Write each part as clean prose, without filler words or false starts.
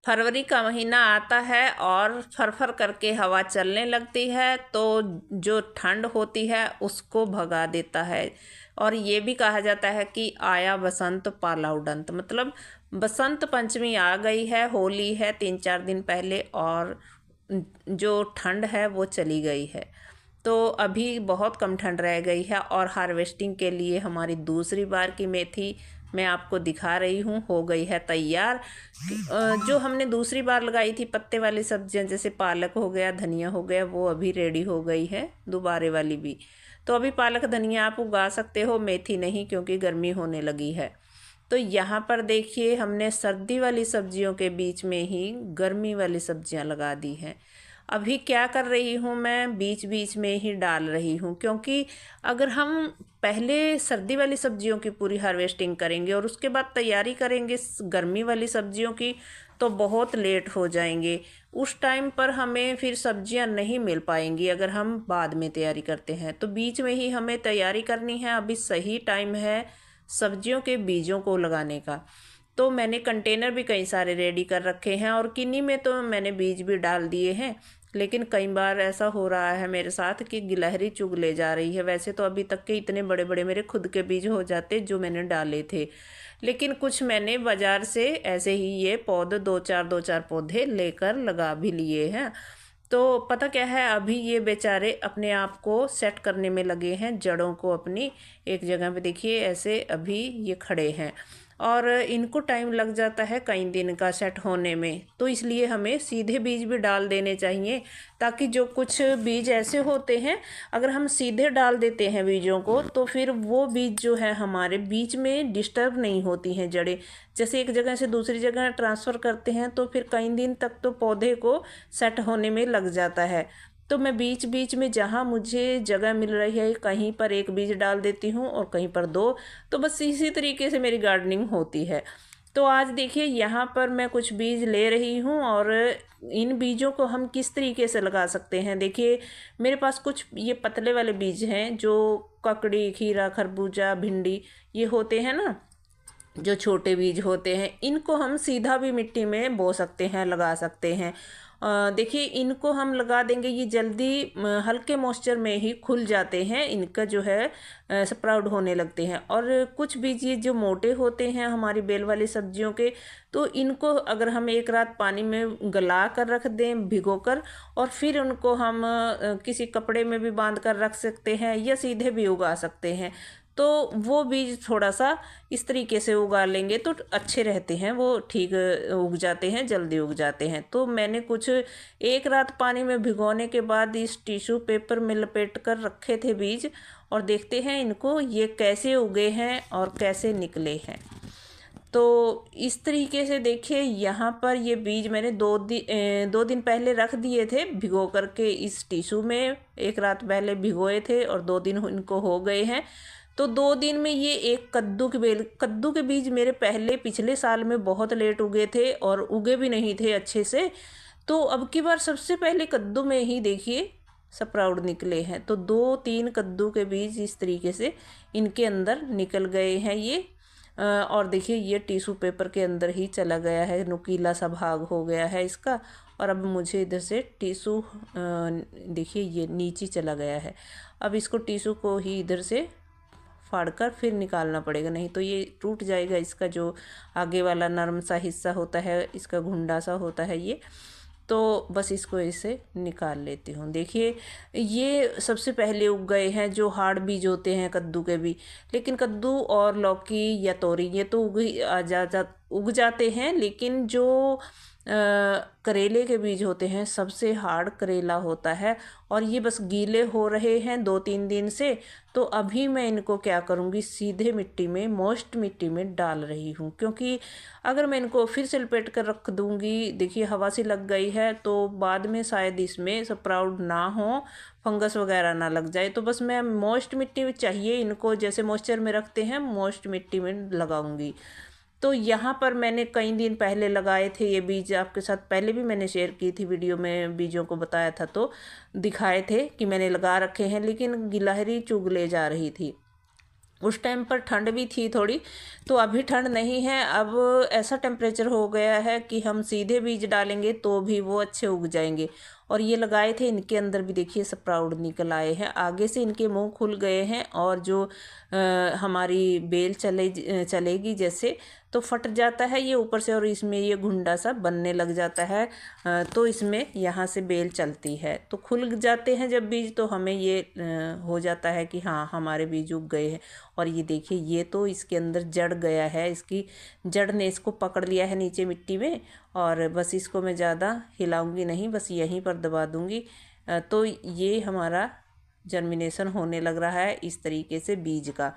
फरवरी का महीना आता है और फर करके हवा चलने लगती है, तो जो ठंड होती है उसको भगा देता है। और ये भी कहा जाता है कि आया बसंत पाला उड़ंत, मतलब बसंत पंचमी आ गई है, होली है 3-4 दिन पहले, और जो ठंड है वो चली गई है। तो अभी बहुत कम ठंड रह गई है और हार्वेस्टिंग के लिए हमारी दूसरी बार की मेथी मैं आपको दिखा रही हूँ, हो गई है तैयार। जो हमने दूसरी बार लगाई थी पत्ते वाली सब्जियां, जैसे पालक हो गया, धनिया हो गया, वो अभी रेडी हो गई है, दोबारे वाली भी। तो अभी पालक धनिया आप उगा सकते हो, मेथी नहीं, क्योंकि गर्मी होने लगी है। तो यहाँ पर देखिए हमने सर्दी वाली सब्जियों के बीच में ही गर्मी वाली सब्जियां लगा दी हैं। अभी क्या कर रही हूँ, मैं बीच बीच में ही डाल रही हूँ, क्योंकि अगर हम पहले सर्दी वाली सब्जियों की पूरी हार्वेस्टिंग करेंगे और उसके बाद तैयारी करेंगे गर्मी वाली सब्जियों की, तो बहुत लेट हो जाएंगे। उस टाइम पर हमें फिर सब्जियां नहीं मिल पाएंगी अगर हम बाद में तैयारी करते हैं। तो बीच में ही हमें तैयारी करनी है, अभी सही टाइम है सब्जियों के बीजों को लगाने का। तो मैंने कंटेनर भी कई सारे रेडी कर रखे हैं और किन्हीं में तो मैंने बीज भी डाल दिए हैं। लेकिन कई बार ऐसा हो रहा है मेरे साथ कि गिलहरी चुग ले जा रही है। वैसे तो अभी तक के इतने बड़े बड़े मेरे खुद के बीज हो जाते जो मैंने डाले थे, लेकिन कुछ मैंने बाजार से ऐसे ही ये पौधे दो चार पौधे लेकर लगा भी लिए हैं। तो पता क्या है, अभी ये बेचारे अपने आप को सेट करने में लगे हैं, जड़ों को अपनी एक जगह पे देखिए ऐसे अभी ये खड़े हैं, और इनको टाइम लग जाता है कई दिन का सेट होने में। तो इसलिए हमें सीधे बीज भी डाल देने चाहिए, ताकि जो कुछ बीज ऐसे होते हैं अगर हम सीधे डाल देते हैं बीजों को, तो फिर वो बीज जो है हमारे बीच में डिस्टर्ब नहीं होती हैं जड़ें। जैसे एक जगह से दूसरी जगह ट्रांसफ़र करते हैं तो फिर कई दिन तक तो पौधे को सेट होने में लग जाता है। तो मैं बीच बीच में जहाँ मुझे जगह मिल रही है कहीं पर एक बीज डाल देती हूँ और कहीं पर दो। तो बस इसी तरीके से मेरी गार्डनिंग होती है। तो आज देखिए यहाँ पर मैं कुछ बीज ले रही हूँ, और इन बीजों को हम किस तरीके से लगा सकते हैं। देखिए मेरे पास कुछ ये पतले वाले बीज हैं, जो ककड़ी, खीरा, खरबूजा, भिंडी ये होते हैं ना, जो छोटे बीज होते हैं, इनको हम सीधा भी मिट्टी में बो सकते हैं, लगा सकते हैं। देखिए इनको हम लगा देंगे, ये जल्दी हल्के मॉइस्चर में ही खुल जाते हैं, इनका जो है स्प्राउट होने लगते हैं। और कुछ बीज ये जो मोटे होते हैं हमारी बेल वाली सब्जियों के, तो इनको अगर हम एक रात पानी में गला कर रख दें भिगो कर, और फिर उनको हम किसी कपड़े में भी बांध कर रख सकते हैं या सीधे भी उगा सकते हैं। तो वो बीज थोड़ा सा इस तरीके से उगा लेंगे तो अच्छे रहते हैं, वो ठीक उग जाते हैं, जल्दी उग जाते हैं। तो मैंने कुछ एक रात पानी में भिगोने के बाद इस टिश्यू पेपर में लपेट कर रखे थे बीज, और देखते हैं इनको ये कैसे उगे हैं और कैसे निकले हैं। तो इस तरीके से देखिए यहाँ पर ये बीज मैंने 2 दिन पहले रख दिए थे भिगो करके इस टिश्यू में, एक रात पहले भिगोए थे और 2 दिन इनको हो गए हैं। तो 2 दिन में ये एक कद्दू के बीज मेरे पहले पिछले साल में बहुत लेट उगे थे और उगे भी नहीं थे अच्छे से। तो अब की बार सबसे पहले कद्दू में ही देखिए स्प्राउट निकले हैं। तो 2-3 कद्दू के बीज इस तरीके से इनके अंदर निकल गए हैं ये। और देखिए ये टिश्यू पेपर के अंदर ही चला गया है, नुकीला सा भाग हो गया है इसका। और अब मुझे इधर से टिश्यू देखिए ये नीचे चला गया है। अब इसको टिश्यू को ही इधर से फाड़ कर फिर निकालना पड़ेगा, नहीं तो ये टूट जाएगा। इसका जो आगे वाला नरम सा हिस्सा होता है, इसका घुंडा सा होता है ये। तो बस इसको ऐसे निकाल लेती हूँ। देखिए ये सबसे पहले उग गए हैं जो हार्ड बीज होते हैं कद्दू के भी। लेकिन कद्दू और लौकी या तोरी ये तो उग जाते हैं, लेकिन जो करेले के बीज होते हैं सबसे हार्ड करेला होता है। और ये बस गीले हो रहे हैं 2-3 दिन से। तो अभी मैं इनको क्या करूँगी, सीधे मिट्टी में, मोस्ट मिट्टी में डाल रही हूँ, क्योंकि अगर मैं इनको फिर से लपेट कर रख दूँगी, देखिए हवा सी लग गई है, तो बाद में शायद इसमें स्प्राउट ना हो, फंगस वगैरह ना लग जाए। तो बस मैं मोस्ट मिट्टी चाहिए इनको, जैसे मॉइस्चर में रखते हैं मोस्ट मिट्टी में लगाऊंगी। तो यहाँ पर मैंने कई दिन पहले लगाए थे ये बीज, आपके साथ पहले भी मैंने शेयर की थी वीडियो में, बीजों को बताया था तो दिखाए थे कि मैंने लगा रखे हैं, लेकिन गिलहरी चुग ले जा रही थी। उस टाइम पर ठंड भी थी थोड़ी, तो अभी ठंड नहीं है। अब ऐसा टेम्परेचर हो गया है कि हम सीधे बीज डालेंगे तो भी वो अच्छे उग जाएंगे। और ये लगाए थे, इनके अंदर भी देखिए स्प्राउट निकल आए हैं, आगे से इनके मुंह खुल गए हैं। और जो हमारी बेल चलेगी जैसे, तो फट जाता है ये ऊपर से, और इसमें ये घुंडा सा बनने लग जाता है। तो इसमें यहाँ से बेल चलती है, तो खुल जाते हैं जब बीज, तो हमें ये हो जाता है कि हाँ हमारे बीज उग गए हैं। और ये देखिए, ये तो इसके अंदर जड़ गया है, इसकी जड़ ने इसको पकड़ लिया है नीचे मिट्टी में। और बस इसको मैं ज़्यादा हिलाऊंगी नहीं, बस यहीं पर दबा दूंगी। तो ये हमारा जर्मिनेशन होने लग रहा है इस तरीके से बीज का।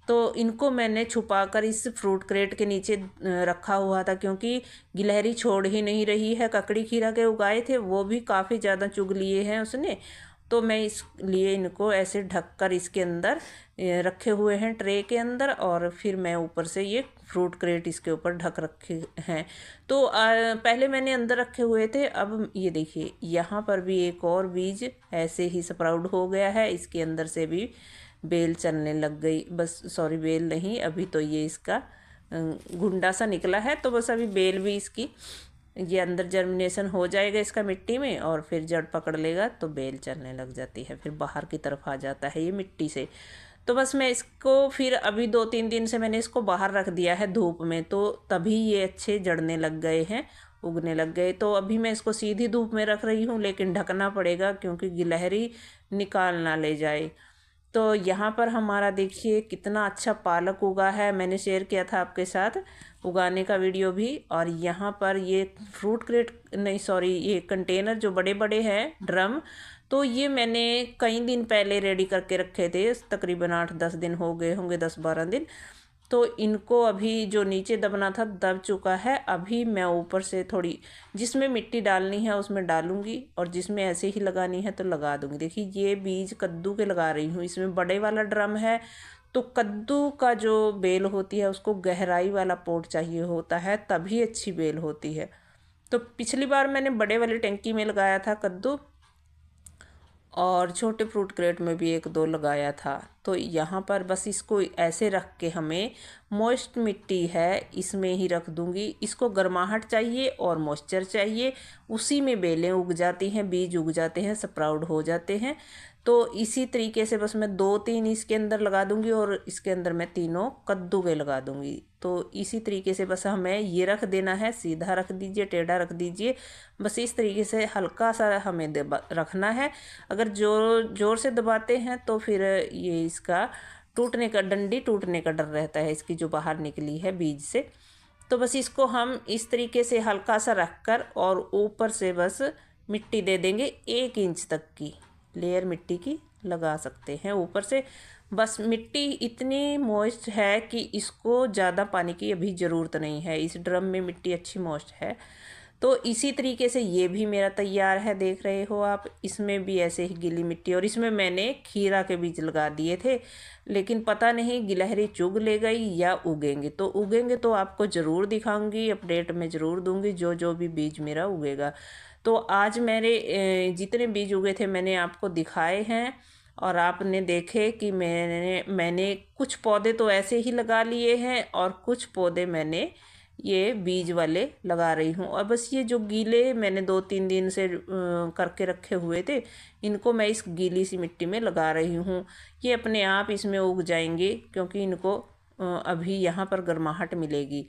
तो इनको मैंने छुपाकर इस फ्रूट क्रेट के नीचे रखा हुआ था, क्योंकि गिलहरी छोड़ ही नहीं रही है। ककड़ी खीरा के उगाए थे, वो भी काफ़ी ज़्यादा चुग लिए हैं उसने। तो मैं इसलिए इनको ऐसे ढककर इसके अंदर रखे हुए हैं, ट्रे के अंदर। और फिर मैं ऊपर से ये फ्रूट क्रेट इसके ऊपर ढक रखे हैं। तो पहले मैंने अंदर रखे हुए थे, अब ये देखिए यहाँ पर भी एक और बीज ऐसे ही स्प्राउट हो गया है, इसके अंदर से भी बेल चलने लग गई। बस सॉरी, बेल नहीं, अभी तो ये इसका गुंडा सा निकला है। तो बस अभी बेल भी इसकी, ये अंदर जर्मिनेशन हो जाएगा इसका मिट्टी में, और फिर जड़ पकड़ लेगा तो बेल चलने लग जाती है, फिर बाहर की तरफ आ जाता है ये मिट्टी से। तो बस मैं इसको फिर अभी 2-3 दिन से मैंने इसको बाहर रख दिया है धूप में, तो तभी ये अच्छे जड़ने लग गए हैं, उगने लग गए। तो अभी मैं इसको सीधी धूप में रख रही हूँ, लेकिन ढकना पड़ेगा क्योंकि गिलहरी निकाल ना ले जाए। तो यहाँ पर हमारा देखिए कितना अच्छा पालक उगा है, मैंने शेयर किया था आपके साथ उगाने का वीडियो भी। और यहाँ पर ये फ्रूट क्रेट नहीं, सॉरी, ये कंटेनर जो बड़े बड़े हैं, ड्रम, तो ये मैंने कई दिन पहले रेडी करके रखे थे, तकरीबन 8-10 दिन हो गए होंगे, 10-12 दिन। तो इनको अभी जो नीचे दबना था दब चुका है। अभी मैं ऊपर से थोड़ी जिसमें मिट्टी डालनी है उसमें डालूंगी, और जिसमें ऐसे ही लगानी है तो लगा दूंगी। देखिए ये बीज कद्दू के लगा रही हूँ, इसमें बड़े वाला ड्रम है। तो कद्दू का जो बेल होती है उसको गहराई वाला पोट चाहिए होता है, तभी अच्छी बेल होती है। तो पिछली बार मैंने बड़े वाली टंकी में लगाया था कद्दू, और छोटे फ्रूट क्रेट में भी 1-2 लगाया था। तो यहाँ पर बस इसको ऐसे रख के, हमें मॉइस्ट मिट्टी है इसमें ही रख दूँगी। इसको गर्माहट चाहिए और मॉइस्चर चाहिए, उसी में बेलें उग जाती हैं, बीज उग जाते हैं, स्प्राउट हो जाते हैं। तो इसी तरीके से बस मैं 2-3 इसके अंदर लगा दूंगी, और इसके अंदर मैं 3 कद्दू के लगा दूंगी। तो इसी तरीके से बस हमें ये रख देना है, सीधा रख दीजिए, टेढ़ा रख दीजिए, बस इस तरीके से हल्का सा हमें रखना है। अगर जोर से दबाते हैं तो फिर ये इसका टूटने का, डंडी टूटने का डर रहता है इसकी जो बाहर निकली है बीज से। तो बस इसको हम इस तरीके से हल्का सा रख कर, और ऊपर से बस मिट्टी दे देंगे, 1 इंच तक की लेयर मिट्टी की लगा सकते हैं ऊपर से। बस मिट्टी इतनी मॉइस्ट है कि इसको ज़्यादा पानी की अभी ज़रूरत नहीं है, इस ड्रम में मिट्टी अच्छी मॉइस्ट है। तो इसी तरीके से ये भी मेरा तैयार है, देख रहे हो आप। इसमें भी ऐसे ही गीली मिट्टी, और इसमें मैंने खीरा के बीज लगा दिए थे, लेकिन पता नहीं गिलहरी चुग ले गई या उगेंगे। तो उगेंगे तो आपको ज़रूर दिखाऊंगी, अपडेट में ज़रूर दूंगी जो जो भी बीज मेरा उगेगा। तो आज मेरे जितने बीज उगे थे मैंने आपको दिखाए हैं, और आपने देखे कि मैंने कुछ पौधे तो ऐसे ही लगा लिए हैं, और कुछ पौधे मैंने ये बीज वाले लगा रही हूँ। और बस ये जो गीले मैंने 2-3 दिन से करके रखे हुए थे, इनको मैं इस गीली सी मिट्टी में लगा रही हूँ। ये अपने आप इसमें उग जाएंगे, क्योंकि इनको अभी यहाँ पर गर्माहट मिलेगी।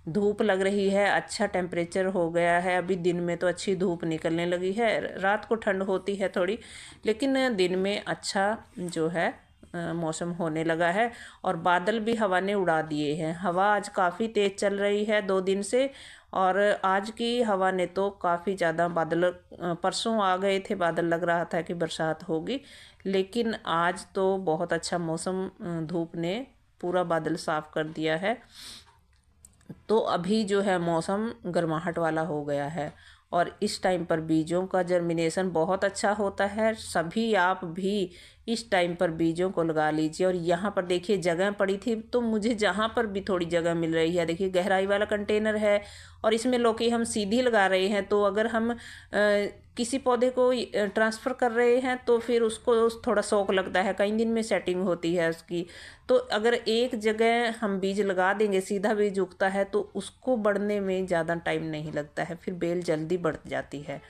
धूप लग रही है, अच्छा टेम्परेचर हो गया है, अभी दिन में तो अच्छी धूप निकलने लगी है। रात को ठंड होती है थोड़ी, लेकिन दिन में अच्छा जो है मौसम होने लगा है। और बादल भी हवा ने उड़ा दिए हैं, हवा आज काफ़ी तेज़ चल रही है 2 दिन से। और आज की हवा ने तो काफ़ी ज़्यादा बादल, परसों आ गए थे बादल, लग रहा था कि बरसात होगी, लेकिन आज तो बहुत अच्छा मौसम, धूप ने पूरा बादल साफ़ कर दिया है। तो अभी जो है मौसम गर्माहट वाला हो गया है, और इस टाइम पर बीजों का जर्मिनेशन बहुत अच्छा होता है। सभी आप भी इस टाइम पर बीजों को लगा लीजिए। और यहाँ पर देखिए जगह पड़ी थी, तो मुझे जहाँ पर भी थोड़ी जगह मिल रही है, देखिए गहराई वाला कंटेनर है और इसमें लौकी हम सीधी लगा रहे हैं। तो अगर हम किसी पौधे को ट्रांसफ़र कर रहे हैं तो फिर उसको थोड़ा शौक लगता है, कई दिन में सेटिंग होती है उसकी। तो अगर एक जगह हम बीज लगा देंगे, सीधा बीज उगता है, तो उसको बढ़ने में ज़्यादा टाइम नहीं लगता है, फिर बेल जल्दी बढ़ जाती है।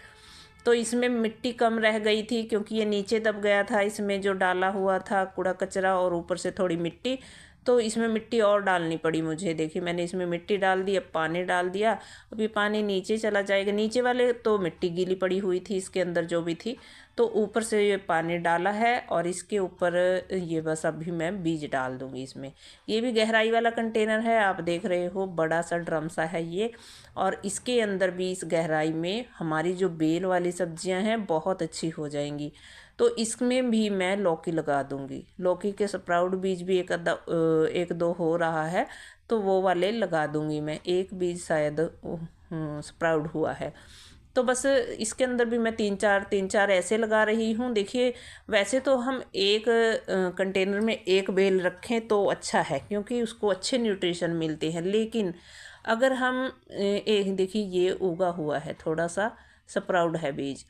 तो इसमें मिट्टी कम रह गई थी क्योंकि ये नीचे दब गया था, इसमें जो डाला हुआ था कूड़ा कचरा और ऊपर से थोड़ी मिट्टी, तो इसमें मिट्टी और डालनी पड़ी मुझे। देखिए मैंने इसमें मिट्टी डाल दी, अब पानी डाल दिया, अभी पानी नीचे चला जाएगा। नीचे वाले तो मिट्टी गीली पड़ी हुई थी इसके अंदर जो भी थी, तो ऊपर से ये पानी डाला है और इसके ऊपर ये बस अभी मैं बीज डाल दूंगी इसमें। ये भी गहराई वाला कंटेनर है, आप देख रहे हो बड़ा सा ड्रम सा है ये। और इसके अंदर भी इस गहराई में हमारी जो बेल वाली सब्जियां हैं बहुत अच्छी हो जाएंगी। तो इसमें भी मैं लौकी लगा दूंगी। लौकी के स्प्राउट बीज भी एक दो हो रहा है, तो वो वाले लगा दूंगी मैं। एक बीज शायद स्प्राउट हुआ है। तो बस इसके अंदर भी मैं तीन चार ऐसे लगा रही हूँ। देखिए वैसे तो हम एक कंटेनर में एक बेल रखें तो अच्छा है क्योंकि उसको अच्छे न्यूट्रिशन मिलते हैं। लेकिन अगर हम एक देखिए ये उगा हुआ है, थोड़ा सा स्प्राउट है बीज,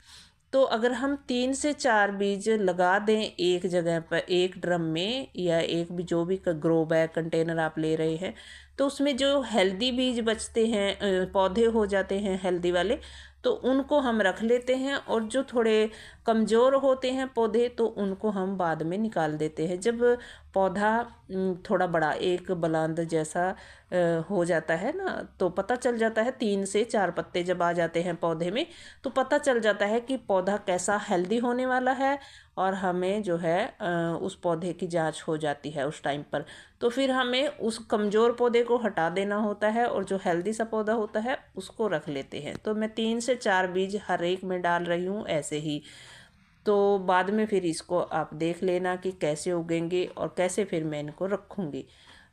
तो अगर हम 3 से 4 बीज लगा दें एक जगह पर, एक ड्रम में या एक भी जो भी ग्रो बैग कंटेनर आप ले रहे हैं, तो उसमें जो हेल्दी बीज बचते हैं, पौधे हो जाते हैं हेल्दी वाले, तो उनको हम रख लेते हैं। और जो थोड़े कमज़ोर होते हैं पौधे, तो उनको हम बाद में निकाल देते हैं। जब पौधा थोड़ा बड़ा एक बुलंद जैसा हो जाता है ना, तो पता चल जाता है 3 से 4 पत्ते जब आ जाते हैं पौधे में, तो पता चल जाता है कि पौधा कैसा हेल्दी होने वाला है। और हमें जो है उस पौधे की जांच हो जाती है उस टाइम पर। तो फिर हमें उस कमज़ोर पौधे को हटा देना होता है और जो हेल्दी सा पौधा होता है उसको रख लेते हैं। तो मैं 3 से 4 बीज हर एक में डाल रही हूँ ऐसे ही। तो बाद में फिर इसको आप देख लेना कि कैसे उगेंगे और कैसे फिर मैं इनको रखूँगी।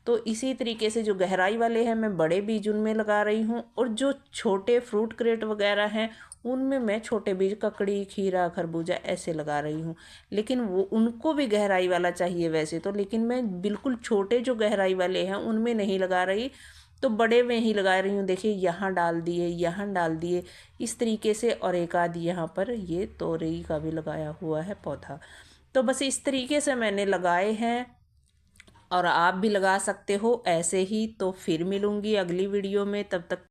तो इसी तरीके से जो गहराई वाले हैं मैं बड़े बीज उनमें लगा रही हूँ, और जो छोटे फ्रूट क्रेट वगैरह हैं उनमें मैं छोटे बीज ककड़ी, खीरा, खरबूजा ऐसे लगा रही हूँ। लेकिन वो उनको भी गहराई वाला चाहिए वैसे तो, लेकिन मैं बिल्कुल छोटे जो गहराई वाले हैं उनमें नहीं लगा रही, तो बड़े में ही लगा रही हूँ। देखिए यहाँ डाल दिए, यहाँ डाल दिए इस तरीके से। और एक आध यहाँ पर ये तोरई का भी लगाया हुआ है पौधा। तो बस इस तरीके से मैंने लगाए हैं और आप भी लगा सकते हो ऐसे ही। तो फिर मिलूँगी अगली वीडियो में, तब तक